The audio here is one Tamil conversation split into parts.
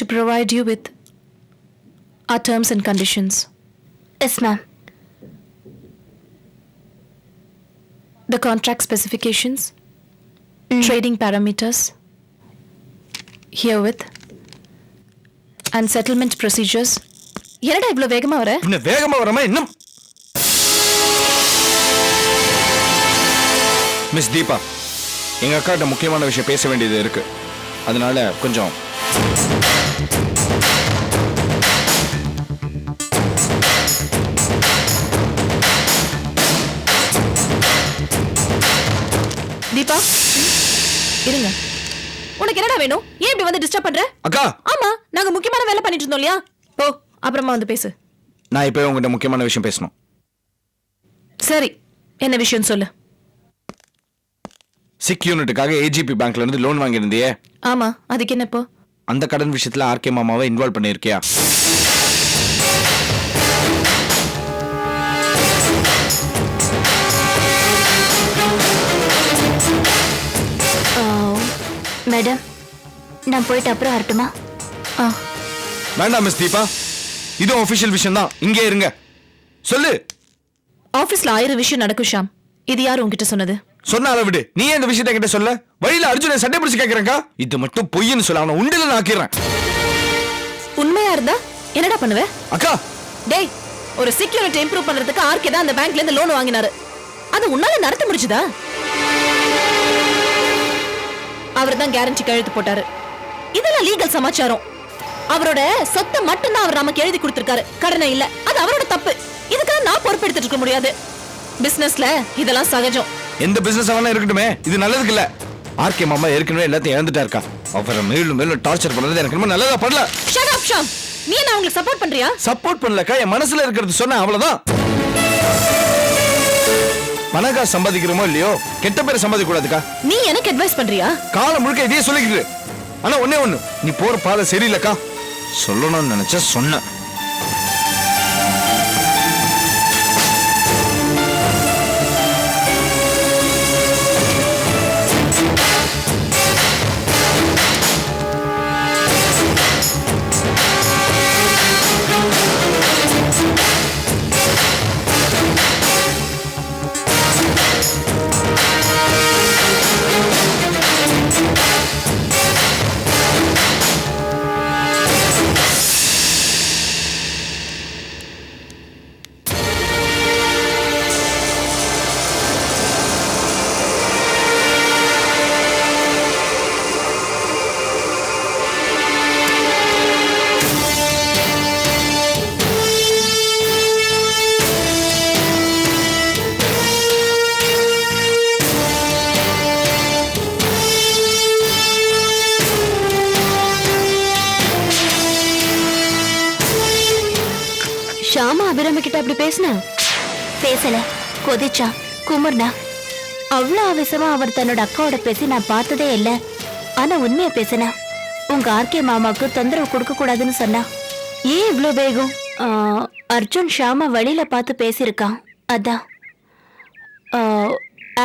to provide you with our terms and conditions. Yes, ma'am. The contract specifications, trading parameters, herewith, and settlement procedures. என்னடா இவ்ளோ வேகமா வர? இன்ன வேகமா வரமா இன்னும்? மிஸ் தீபா, எங்க அக்காட்ட முக்கியமான விஷயம் பேச வேண்டியது இருக்கு. அதனால கொஞ்சம் தீபா இருங்க. உனக்கு என்னடா வேணும்? ஏன் இப்படி வந்து டிஸ்டர்ப் பண்ற? அக்கா, ஆமா, நாங்க முக்கியமான வேலை பண்ணிட்டு இருந்தோம் இல்லையா? ஓ, அப்புறமா வந்து பேசு. நான் இப்போ உங்ககிட்ட முக்கியமான விஷயம் பேசணும். சரி, என்ன விஷயம் சொல்லு. சிக் யூனிட்டுக்காக ஏஜிபி பேங்க்ல இருந்து லோன் வாங்கியிருந்தியே. ஆமா, அதுக்கு என்ன இப்போ? அந்த கடன் விஷயத்துல ஆர்கே மாமாவை இன்வால்வ் பண்ணியிருக்கியா? மேடம், நான் போயிட்டு அப்புறம் வரட்டுமா? வேண்டாம் மிஸ் தீபா, இது ஆஃபிஷியல் விஷயம் தான். இங்கே இருங்க. சொல்லு. ஆபீஸ்ல 1000 விஷயம் நடக்கும் ஷாம். இது யார் உன்கிட்ட சொன்னது? சொன்னால விடு. நீ இந்த விஷயத்தை கிட்ட சொல்ல. வழியில அர்ஜுனை சண்டை பிடிச்சு கேட்கறேன்க்கா. இது மட்டும் பொய்ன்னு சொல்ல அவனை உண்டில நாக்கிறேன். உண்மையா இருந்தா என்னடா பண்ணுவ? அக்கா, டேய், ஒரு செக்யூரிட்டி இம்ப்ரூவ் பண்றதுக்கு ஆர்கே தான் அந்த பேங்க்ல இருந்து லோன் வாங்கினாரு. அது உன்னால நடத்த முடிச்சுதா? அவர் தான் கேரண்டி கையெழுத்து போட்டாரு. இதெல்லாம் லீகல் சமாச்சாரம். அவரோட சொத்தை மட்டும் தான் அவர் நமக்கு எழுதி கொடுத்திருக்காரு, கடனை இல்ல. அது அவரோட தப்பு. இதுக்காக நான் பொறுப்பெடுத்துட்டு இருக்க முடியாது. பிசினஸ்ல இதெல்லாம் சகஜம். எந்த பிசினஸ் ஆனா இருக்கட்டுமே, இது நல்லதுக்கு இல்ல. ஆர்கே மாமா ஏற்கனவே எல்லாத்தையும் இழந்துட்டா இருக்கா. அவரை மேலும் மேலும் டார்ச்சர் பண்றது எனக்கு ரொம்ப நல்லதா பண்ணல. Shut up Sham. நீ என்ன உங்களுக்கு சப்போர்ட் பண்றியா? சப்போர்ட் பண்ணலக்கா, என் மனசுல இருக்கிறது சொன்ன அவ்வளவுதான். பணக்கா சம்பாதிக்கிறோமோ இல்லையோ, கெட்ட பேரை சம்பாதிக்க கூடாதுக்கா. நீ எனக்கு அட்வைஸ் பண்றியா? காலம் முழுக்க இதே சொல்லிக்கிட்டு. ஆனா ஒண்ணே ஒண்ணு, நீ போற பாதை சரியில்லக்கா. சொல்லணும்னு நினைச்ச சொன்ன. ஷாமா அபிராமி கிட்ட அப்படி பேசினா? பேசல, கொதிச்சா, குமர்னா. அவ்வளவு ஆவேசமா அவர் தன்னோட அக்காவோட பேசி நான் பார்த்ததே இல்ல. ஆனா உண்மையா பேசினா. உங்க ஆர்கே மாமாவுக்கு தொந்தரவு கொடுக்க கூடாதுன்னு சொன்னா. ஏன் இவ்ளோ வேகம்? அர்ஜுன் ஷாமா வழியில பார்த்து பேசியிருக்கான், அதான்.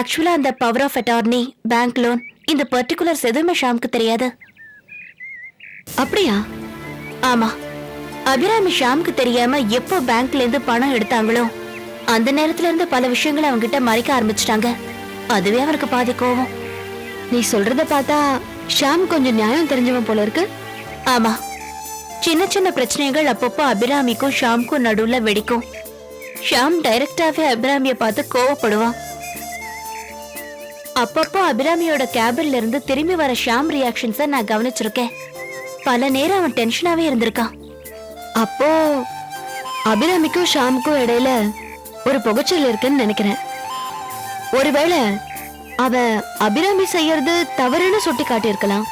ஆக்சுவலா அந்த power of attorney, bank loan, இந்த பர்டிகுலர்ஸ் எதுவுமே ஷாமுக்கு தெரியாது. அப்படியா? ஆமா. அபிராமி ஷாமுக்கு தெரியாம எப்போ பேங்க்ல இருந்து பணம் எடுத்தாங்களோ அந்த நேரத்துல இருந்து பல விஷயங்களை அவங்க கிட்ட மறைக்க ஆரம்பிச்சிட்டாங்க. அதுவே அவருக்கு பாதி கோவம். நீ சொல்றத பார்த்தா ஷாம் கொஞ்சம் நியாயம் தெரிஞ்சவன் போல இருக்கு. ஆமா, சின்ன சின்ன பிரச்சனைகள் அப்பப்போ அபிராமிக்கும் ஷாமுக்கும் நடுவுல வெடிக்கும். ஷாம் டைரக்டாவே அபிராமிய பார்த்து கோவப்படுவான். அப்பப்போ அபிராமியோட கேபின்ல இருந்து திரும்பி வர ஷாம் ரியாக்ஷன்ஸை நான் கவனிச்சிருக்கேன். பல நேரம் அவன் டென்ஷனாவே இருந்திருக்கான். அப்போ அபிராமிக்கும் ஷாமுக்கும் இடையில ஒரு புகைச்சல் இருக்குன்னு நினைக்கிறேன். ஒருவேளை அவ அபிராமி செய்யறது தவறுன்னு சுட்டி காட்டியிருக்கலாம்.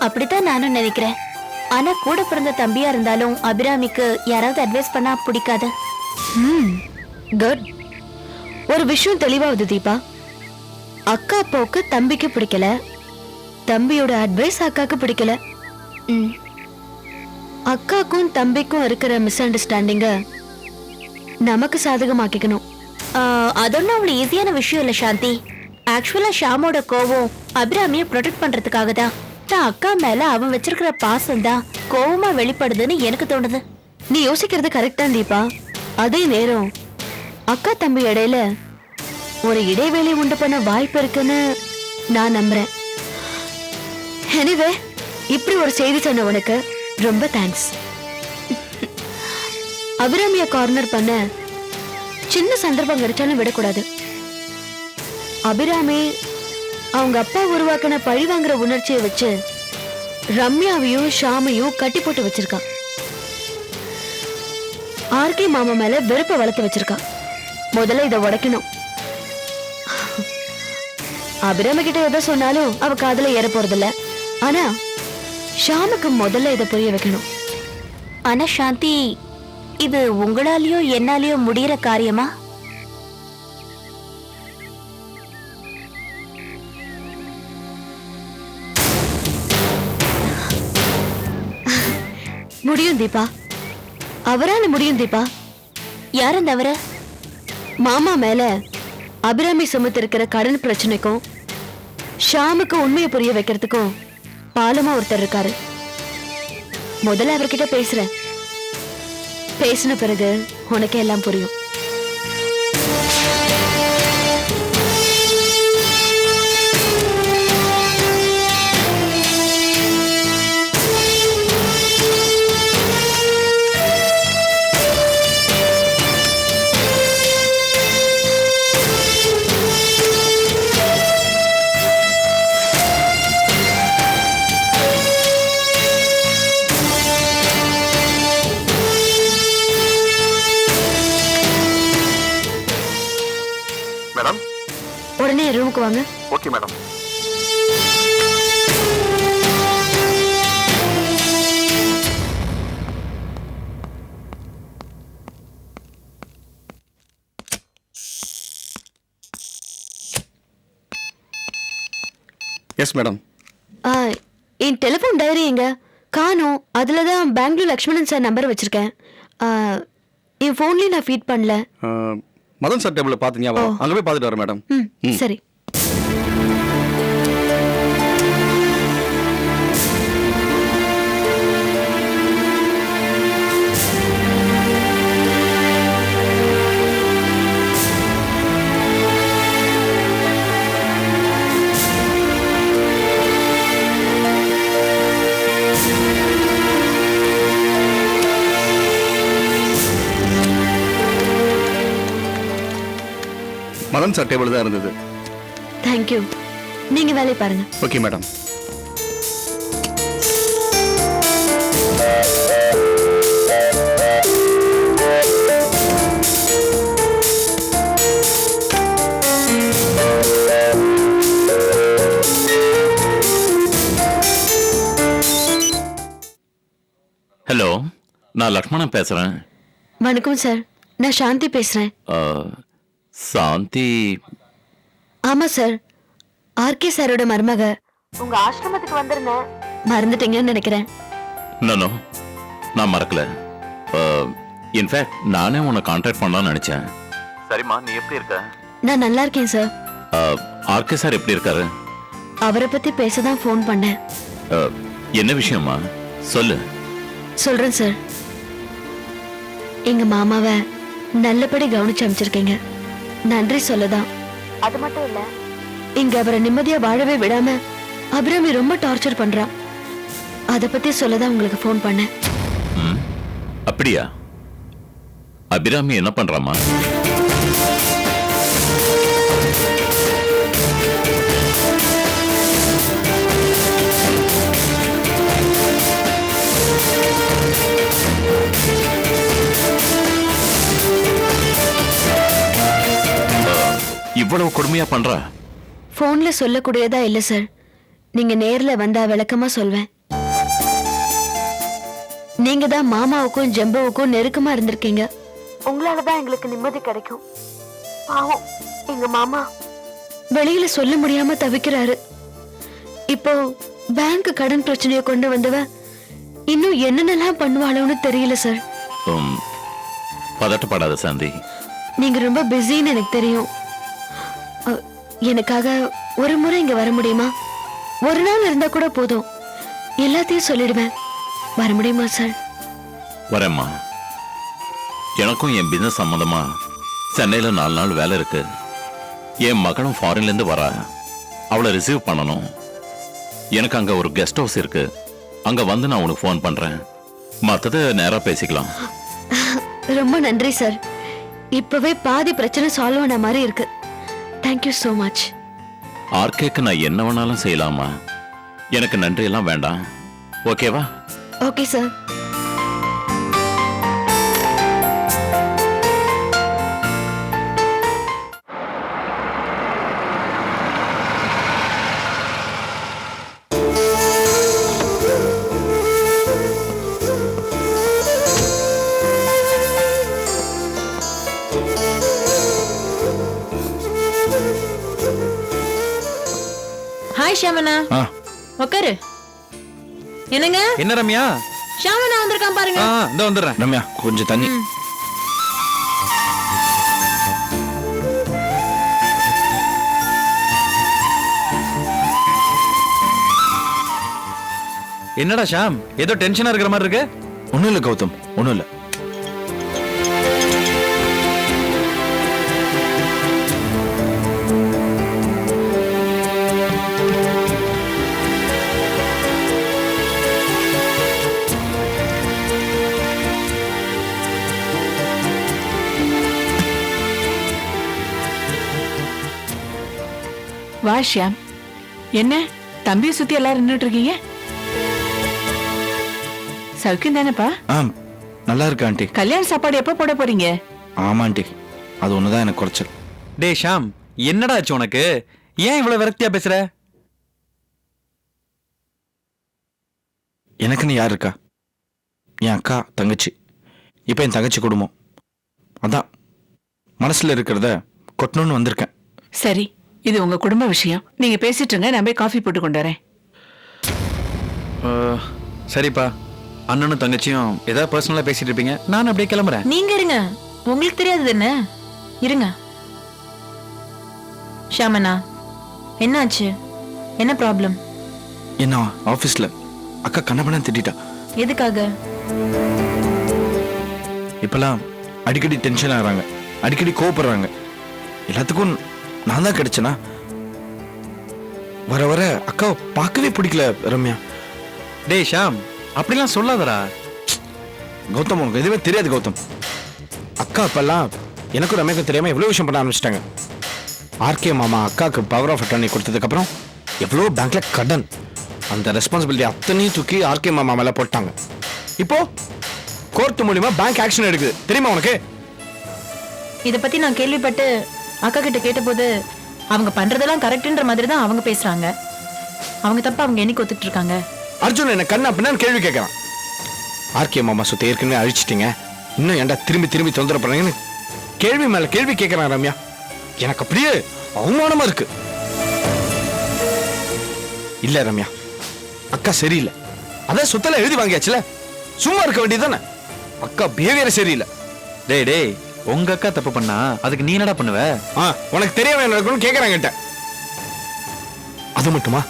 அப்படித்தான் நானும் நினைக்கிறேன். ஆனா கூட பிறந்த தம்பியா இருந்தாலும் அபிராமிக்கு யாராவது அட்வைஸ் பண்ணா பிடிக்காது. குட். ஒரு விஷயம் தெளிவாகுது தீபா. அக்கா அப்பாவுக்கு தம்பிக்கு பிடிக்கல, தம்பியோட அட்வைஸ் அக்காக்கு பிடிக்கல. அக்காக்கும் தம்பிக்கும் இருக்கிற மிஸ் அண்டர்ஸ்டாண்டிங்க நமக்கு சாதகமாக்கிக்கணும். அதொன்னும் அவ்வளவு ஈஸியான விஷயம் இல்ல சாந்தி. ஆக்சுவலா ஷாமோட கோவம் அபிராமியை ப்ரொடெக்ட் பண்றதுக்காக தான். தான் அக்கா மேல அவன் வச்சிருக்கிற பாசம் தான் கோவமா வெளிப்படுதுன்னு எனக்கு தோணுது. நீ யோசிக்கிறது கரெக்ட் தான் தீபா. அதே நேரம் அக்கா தம்பி இடையில ஒரு இடைவேளை உண்டு பண்ண வாய்ப்பு இருக்குன்னு நான் நம்புறேன். எனிவே, இப்படி ஒரு செய்தி சொன்ன உனக்கு ரொம்ப தேங்க்ஸ். அபிராமிய கார்னர் பண்ண சின்ன சந்தர்ப்பம் கிடைச்சாலும் விடக்கூடாது. அபிராமி அவங்க அப்பா உருவாக்கின பழி வாங்குற உணர்ச்சியை வச்சு ரம்யாவையும் ஷாமையும் கட்டி போட்டு வச்சிருக்கா. ஆர்கே மாமா மேல வெறுப்பை வளர்த்து வச்சிருக்கா. முதல்ல இதை உடைக்கணும். அபிராமி கிட்ட எதை சொன்னாலும் அவ காதுல ஏற போறதில்ல. ஆனா ஷாமுக்கு முதல்ல இதை புரிய வைக்கணும். ஆனா சாந்தி, இது உங்களாலயோ என்னாலயோ முடியற காரியமா? முடியும் தீபா, அவரால முடியும் தீபா. யாரும் தவிர மாமா மேல அபிராமி சுமத்து இருக்கிற கடன் பிரச்சனைக்கும் ஷாமுக்கு உண்மையை புரிய வைக்கிறதுக்கும் பாலமா ஒருத்தர் இருக்காரு. முதல்ல அவர்கிட்ட பேசுறேன். பேசின பிறகு உனக்கே எல்லாம் புரியும். மேடம், உடனே ரூமுக்கு வாங்க. Okay madam. Yes madam. என் டெலிபோன் டைரி எங்க காணோம். அதுலதான் பெங்களூர் லக்ஷ்மணன் சார் நம்பர் வச்சிருக்கேன். என் போன்லயும் நான் ஃபீட் பண்ணல. மதன் சார் டேபிள் பார்த்து ஞாபகம், அங்கே போய் பார்த்துட்டு வரேன் மேடம். சரி. மதன் சார் டேபிள் தான் இருந்தது. தேங்க்யூ. நீங்க வேலையை பாருங்க. Okay madam. ஹலோ, நான் லக்ஷ்மணன் பேசுறேன். வணக்கம் சார், நான் சாந்தி பேசுறேன். சாந்தி? ஆமா சார், ஆர்கே சாரோட மருமக. உங்க ஆசிரமத்துக்கு வந்திருந்தேன், மறந்துட்டீங்கன்னு நினைக்கிறேன். நோ, நான் மறக்கல. இன்ஃபேக்ட் நானே உன்னை கான்டாக்ட் பண்ணலாம்னு நினைச்சேன். சரிம்மா, நீ எப்படி இருக்க? நான் நல்லா இருக்கேன் சார். ஆர்கே சார் எப்படி இருக்காரு? அவரை பத்தி பேசதான் ஃபோன் பண்ணேன். என்ன விஷயமா சொல்லு. சொல்றேன் சார். எங்க மாமாவை நல்லபடி கவனிச்சு அமைச்சிருக்கீங்க. நன்றி சொல்லதான். அது மட்டும் இல்ல, இங்க அவரை நிம்மதியா வாழவே விடாம அபிராமி ரொம்ப டார்ச்சர் பண்றா. அத பத்தி சொல்லதான் உங்களுக்கு ஃபோன் பண்ணேன். அப்படியா? அபிராமி என்ன பண்றாமா? இவ்வளவு கொடுமையா பண்றா? போன்ல சொல்லக்கூடியதா இல்ல சார். நீங்க நேர்ல வந்தா விளக்கமா சொல்வேன். நீங்க தான் மாமாவுக்கும் ஜம்புவுக்கும் நெருக்கமா இருந்திருக்கீங்க. உங்களாலதான் எங்களுக்கு நிம்மதி கிடைக்கும். பாவம், எங்க மாமா வெளியில சொல்ல முடியாம தவிக்கிறாரு. இப்போ பேங்க் கடன் பிரச்சனையை கொண்டு வந்தவ இன்னும் என்னென்னலாம் பண்ணுவாளோன்னு தெரியல சார். பதட்டப்படாத சாந்தி. நீங்க ரொம்ப பிஸின்னு எனக்கு தெரியும். எனக்காக ஒரு முறை இங்க வர முடியுமா? ஒரு நாள் இருந்தா கூட போதும். எல்லாத்தையும் சொல்லிடுவேன். வர முடியுமா சார்? வரேம்மா. எனக்கும் என் பிசினஸ் சம்பந்தமா சென்னையில் 4 நாள் வேலை இருக்கு. என் மகனும் ஃபாரின்லேருந்து வரா. அவளை ரிசீவ் பண்ணணும். எனக்கு அங்கே ஒரு கெஸ்ட் ஹவுஸ் இருக்கு. அங்கே வந்து நான் உனக்கு ஃபோன் பண்ணுறேன். மற்றதை நேராக பேசிக்கலாம். ரொம்ப நன்றி சார். இப்பவே பாதி பிரச்சனை சால்வ் ஆன மாதிரி இருக்கு. Thank you so much. ஆர்கேக்கு நான் என்ன வேணாலும் செய்யலாமா? எனக்கு நன்றி எல்லாம் வேண்டாம். ஓகேவா? Okay sir. ஹாய் ஷாமனா. ஆ உட்காரு. என்னங்க? என்ன ரம்யா? ஷாமனா வந்திருக்கான் பாருங்க. இந்த வந்துடுறேன். ரம்யா கொஞ்சம் தண்ணி. என்னடா ஷாம், ஏதோ டென்ஷனா இருக்கிற மாதிரி இருக்கு. ஒன்றும் இல்லை கௌதம், ஒன்றும் இல்லை. வா ஷியாம். என்ன தம்பியை சுத்தி எல்லாரும் நின்றுட்டு இருக்கீங்க? சௌக்கியம் தானேப்பா? ஆ நல்லா இருக்கு ஆண்டி. கல்யாண சாப்பாடு எப்ப போட போறீங்க? ஆமா ஆண்டி, அது ஒண்ணுதான் எனக்கு குறைச்சல். டே ஷாம், என்னடா ஆச்சு உனக்கு? ஏன் இவ்வளவு விரக்தியா பேசுற? எனக்குன்னு யார் இருக்கா? என் அக்கா தங்கச்சி, இப்போ என் தங்கச்சி குடும்பம். அதான் மனசுல இருக்கிறத கொட்டணும்னு வந்திருக்கேன். சரி, இது உங்க குடும்ப விஷயம். நீங்க பேசிட்டு இருங்க, நான் போய் காஃபி போட்டு கொண்டு வரேன். சரிப்பா, அண்ணனும் தங்கச்சியும் ஏதாவது பர்சனலா பேசிட்டு இருப்பீங்க. நான் அப்படியே கிளம்புறேன். நீங்க இருங்க, உங்களுக்கு தெரியாது என்ன? இருங்க. ஷாமனா, என்னாச்சு? என்ன ப்ராப்ளம்? என்ன ஆபீஸ்ல அக்கா கண்ணப்பண்ண திட்டா. எதுக்காக? இப்பெல்லாம் அடிக்கடி டென்ஷன் ஆகுறாங்க, அடிக்கடி கோவப்படுறாங்க. எல்லாத்துக்கும் நான் தான் கிடைச்சனா? வர வர அக்காவை பார்க்கவே பிடிக்கல ரம்யா. டே ஷாம், அப்படிலாம் சொல்லாதடா. கௌதம், உனக்கு எதுவுமே தெரியாது கௌதம். அக்கா இப்பெல்லாம் எனக்கும் ரம்யாக்கும் தெரியாம எவ்வளவு விஷயம் பண்ண ஆரம்பிச்சிட்டாங்க. ஆர்கே மாமா அக்காவுக்கு பவர் ஆஃப் அட்டர்னி கொடுத்ததுக்கு அப்புறம் எவ்வளோ பேங்க்ல கடன், அந்த ரெஸ்பான்சிபிலிட்டி அத்தனையும் தூக்கி ஆர்கே மாமா மேல போட்டாங்க. இப்போ கோர்ட் மூலியமா பேங்க் ஆக்ஷன் எடுக்குது, தெரியுமா உனக்கு? இத பத்தி நான் கேள்விப்பட்டு அக்கா கிட்ட கேட்டபோது அவங்க பண்றதெல்லாம் கரெக்ட்ன்ற மாதிரி தான் அவங்க பேசுறாங்க. அவங்க தப்ப அவங்க என்னைக்கு ஒத்துக்கிட்டு இருக்காங்க? அர்ஜுன் என்ன கண்ணா அப்படின்னு கேள்வி கேட்கறான். ஆர்கே மாமா சொத்தை ஏற்கனவே அழிச்சிட்டீங்க, இன்னும் ஏன்டா திரும்பி திரும்பி தொந்தரவு பண்ணீங்கன்னு கேள்வி மேல கேள்வி கேட்கறான் ரம்யா. எனக்கு அப்படியே அவமானமா இருக்கு. இல்ல ரம்யா, அக்கா சரியில்லை. அதான் சொத்தெல்லாம் எழுதி வாங்கியாச்சுல, சும்மா இருக்க வேண்டியதுதானே. அக்கா பிஹேவியர் சரியில்லை. டேய் டேய், உங்க அக்கா தப்பு பண்ணா அதுக்கு நீ என்னடா பண்ணுவ? உனக்கு தெரியாம என்ன இருக்குன்னு கேக்குறாங்க. அது மட்டுமா,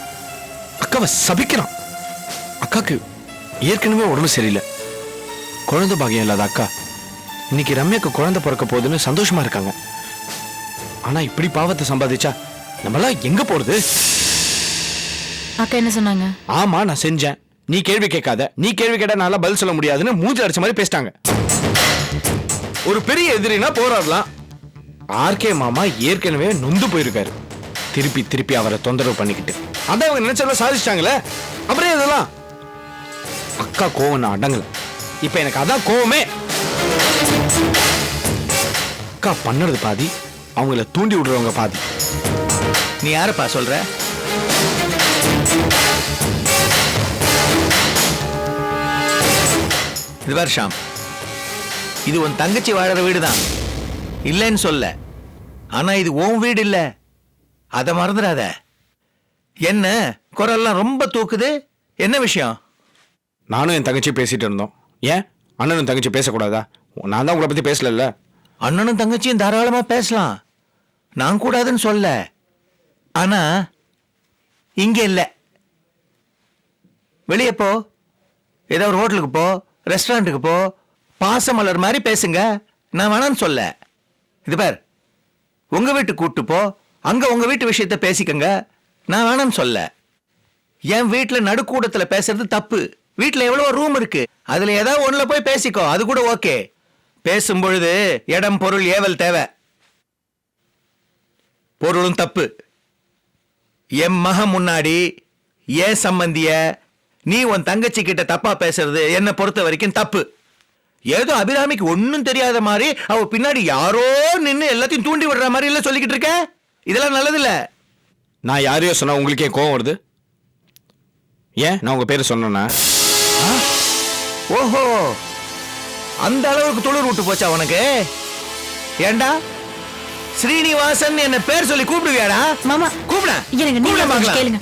அக்காவை சபிக்கிறான். அக்காக்கு ஏற்கனவே உடம்பு சரியில்லை, குழந்தை பாக்கியம் இல்லாத அக்கா இன்னைக்கு ரம்யாக்கு குழந்தை பிறக்க போகுதுன்னு சந்தோஷமா இருக்காங்க. ஆனா இப்படி பாவத்தை சம்பாதிச்சா நம்மளாம் எங்க போறது? அக்கா என்ன சொன்னாங்க? ஆமா நான் செஞ்சேன், நீ கேள்வி கேட்காத, நீ கேள்வி கேட்டா நல்லா பதில் சொல்ல முடியாதுன்னு மூஞ்சி அடிச்ச மாதிரி பேசிட்டாங்க. ஒரு பெரிய எதிரினா போராடலாம். ஆர்கே மாமா ஏற்கனவே நொந்து போயிருக்காரு, திருப்பி திருப்பி அவரை தொந்தரவு பண்ணிக்கிட்டு அதான் அவங்க நினைச்சதெல்லாம் சாதிச்சிட்டாங்களே, அப்புறம் இதெல்லாம். அக்கா கோவம் நான் அடங்கல, இப்ப எனக்கு அதான் கோவமே. அக்கா பண்ணது பாதி, அவங்கள தூண்டி விடுறவங்க பாதி. நீ யாரப்பா சொல்ற? இது பார் ஷாம், இது உன் தங்கச்சி வாழற வீடுதான், இல்லைன்னு சொல்ல. ஆனா இது உன் வீடு இல்ல, அத மறந்துடாத. என்ன குரல்லாம் ரொம்ப தூக்குது, என்ன விஷயம்? நானும் என் தங்கச்சி பேசிட்டு இருந்தோம். ஏன் அண்ணனும் தங்கச்சி பேசக்கூடாதா? நான் தான் உங்களை பத்தி பேசல. அண்ணனும் தங்கச்சியும் தாராளமா பேசலாம், நான் கூடாதுன்னு சொல்ல. ஆனா இங்க இல்ல, வெளியே போ, ஏதோ ஒரு ஹோட்டலுக்கு போ, ரெஸ்டாரண்ட்டுக்கு போ, பாசமலர் மாதிரி பேசுங்க. நான் வேணான்னு சொல்ல. இது பார், உங்க வீட்டுக்கு கூட்டு போ, அங்க உங்க வீட்டு விஷயத்த பேசிக்கங்க. நான் வேணான்னு சொல்ல. என் வீட்டுல நடுக்கூடத்துல பேசுறது தப்பு. வீட்டுல எவ்வளவு ரூம் இருக்கு, அதுல ஏதாவது ஒண்ணுல போய் பேசிக்கோ, அது கூட ஓகே. பேசும் பொழுது இடம் பொருள் ஏவல் தேவை. பொருளும் தப்பு. என் மகன் முன்னாடி ஏன் சம்பந்திய நீ உன் தங்கச்சி கிட்ட தப்பா பேசுறது என்ன பொறுத்த வரைக்கும் தப்பு. ஏதோ அபிராமிக்கு ஒன்னும் தெரியாத மாதிரி அவ பின்னாடி யாரோ நின்னு எல்லாத்தையும் தூண்டி விடுற மாதிரி இல்ல சொல்லிக்கிட்டு இருக்க. இதெல்லாம் நல்லது இல்ல. நான் யாரையோ சொன்னா உங்களுக்கே கோவம் வருது? ஏன் நான் உங்க பேரை சொன்னேன்னா? ஓஹோ, அந்த அளவுக்கு துளிர் விட்டு போச்சா உனக்கு? ஏண்டா ஸ்ரீனிவாசன் என்ன பேர் சொல்லி கூப்பிடுவியாடா? மாமா கூப்பிட எனக்கு நீங்க கொஞ்சம் கேளுங்க.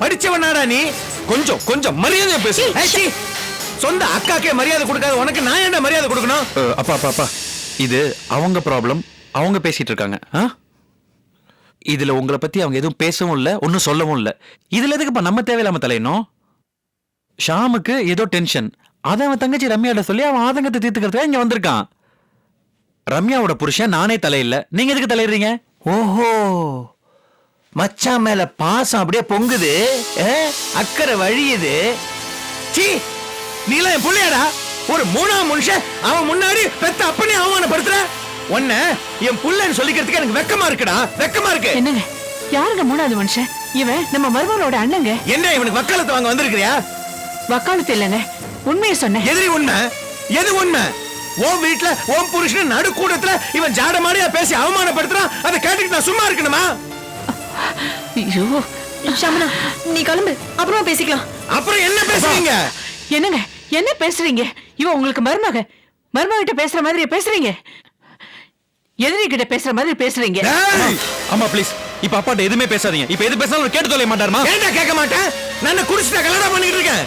படிச்சவனாடா நீ? கொஞ்சம் கொஞ்சம் மரியாதையா பேசு. ஏய், சீ. சொந்த அக்காக்கே மரியாதை கொடுக்காத உனக்கு நான் என்ன மரியாதை கொடுக்கணும்? அப்பா அப்பா அப்பா, இது அவங்க ப்ராப்ளம், அவங்க பேசிட்டு இருக்காங்க. இதுல உங்களை பத்தி அவங்க எதுவும் பேசவும் இல்ல, ஒன்னும் சொல்லவும் இல்ல. இதுல எதுக்குப்பா நம்ம தேவையில்லாம தலையணும்? ஷாமுக்கு ஏதோ டென்ஷன், அதை அவன் தங்கச்சி ரம்யாட்ட சொல்லி அவன் ஆதங்கத்தை தீர்த்துக்கிறதுக்கு இங்க வந்திருக்கான். ரம்யாவோட புருஷன் நானே தலையில்ல, நீங்க எதுக்கு தலையிடுறீங்க? ஓஹோ, மச்சான் மேல பாசம் அப்படியே பொங்குது, அக்கறை வழியுது. சீ, நீலாம் என் புள்ளையாடா? ஒரு மூணாம் மனுஷன் அவன் முன்னாடி பெத்த அப்பனே அவமானப்படுத்துற. உன்ன என் புள்ளன்னு சொல்லிக்கிறதுக்கு எனக்கு வெக்கமா இருக்குடா, வெக்கமா இருக்கு. என்னங்க, யாருங்க மூணாவது மனுஷன்? இவன் நம்ம மருமகளோட அண்ணங்க. என்ன இவனுக்கு வக்காலத்து வாங்க வந்திருக்கிறியா? வக்காலத்து இல்லைங்க, உண்மையை சொன்னேன். எதிரி உண்மை? எது உண்மை? உன் வீட்டுல உன் புருஷன் நடுக்கூடத்துல இவன் ஜாட மாதிரியா பேசி அவமானப்படுத்துறான். அதை கேட்டுக்கிட்டு நான் சும்மா இருக்கணுமா? ஐயோ ஷாமனா, நீ கிளம்பு, அப்புறமா பேசிக்கலாம். அப்புறம் என்ன பேசுறீங்க? என்னங்க, என்ன பேசுறீங்க? இவன் உங்களுக்கு மருமகிட்ட பேசுற மாதிரி பேசுறீங்க, எதிரி கிட்ட பேசுற மாதிரி பேசுறீங்க. அம்மா ப்ளீஸ், இப்ப அப்பாட்ட எதுவுமே பேசாதீங்க. இப்ப எது பேசாலும் கேட்டு தொலைய மாட்டாருமா? ஏன்டா கேட்க மாட்டேன்? நான் குடிச்சிட்ட கல்யாணம் பண்ணிட்டு இருக்கேன்.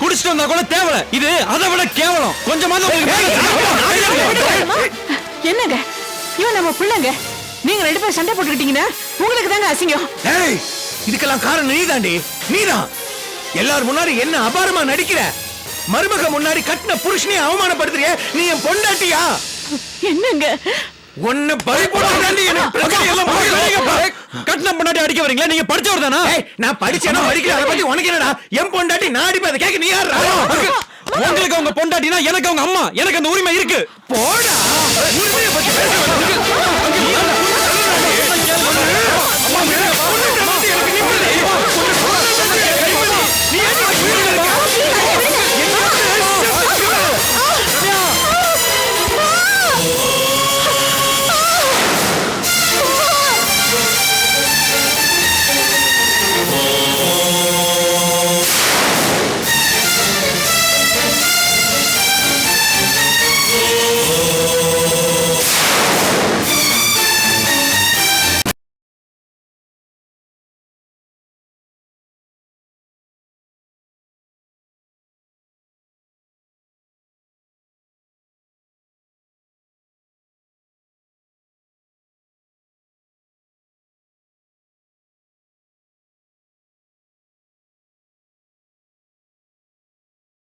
குடிச்சிட்டு வந்தா கூட தேவல, இது அதை விட கேவலம். கொஞ்சமாவது என்னங்க, இவன் நம்ம பிள்ளைங்க. நீங்க ரெண்டு பேரும் சண்டை போட்டுக்கிட்டீங்கன்னா உங்களுக்கு தாங்க அசிங்கம். ஏய், இதுக்கெல்லாம் காரணம் நீதாண்டி, நீதான். எல்லாரும் முன்னாடி என்ன அபாரமா நடிக்கிற. மருமக முன்னாடி கட்டின புருஷனே அவமானப்படுத்துறிய. நீ என் பொண்டாட்டியா? என்னங்க, ஒன்னு பறி போடாண்டி. கட்டின முன்னாடி அடிக்க வரீங்களா? நீங்க படிச்சவர் தானா? நான் படிச்சேனா படிக்கிறேன், அதை பத்தி உனக்கு என்னடா? என் பொண்டாட்டி நான் அடிப்பேன், அதை கேட்க நீ யார்? உங்களுக்கு அவங்க பொண்டாட்டினா எனக்கு அவங்க அம்மா, எனக்கு அந்த உரிமை இருக்கு. போடா, உரிமையை பத்தி பேச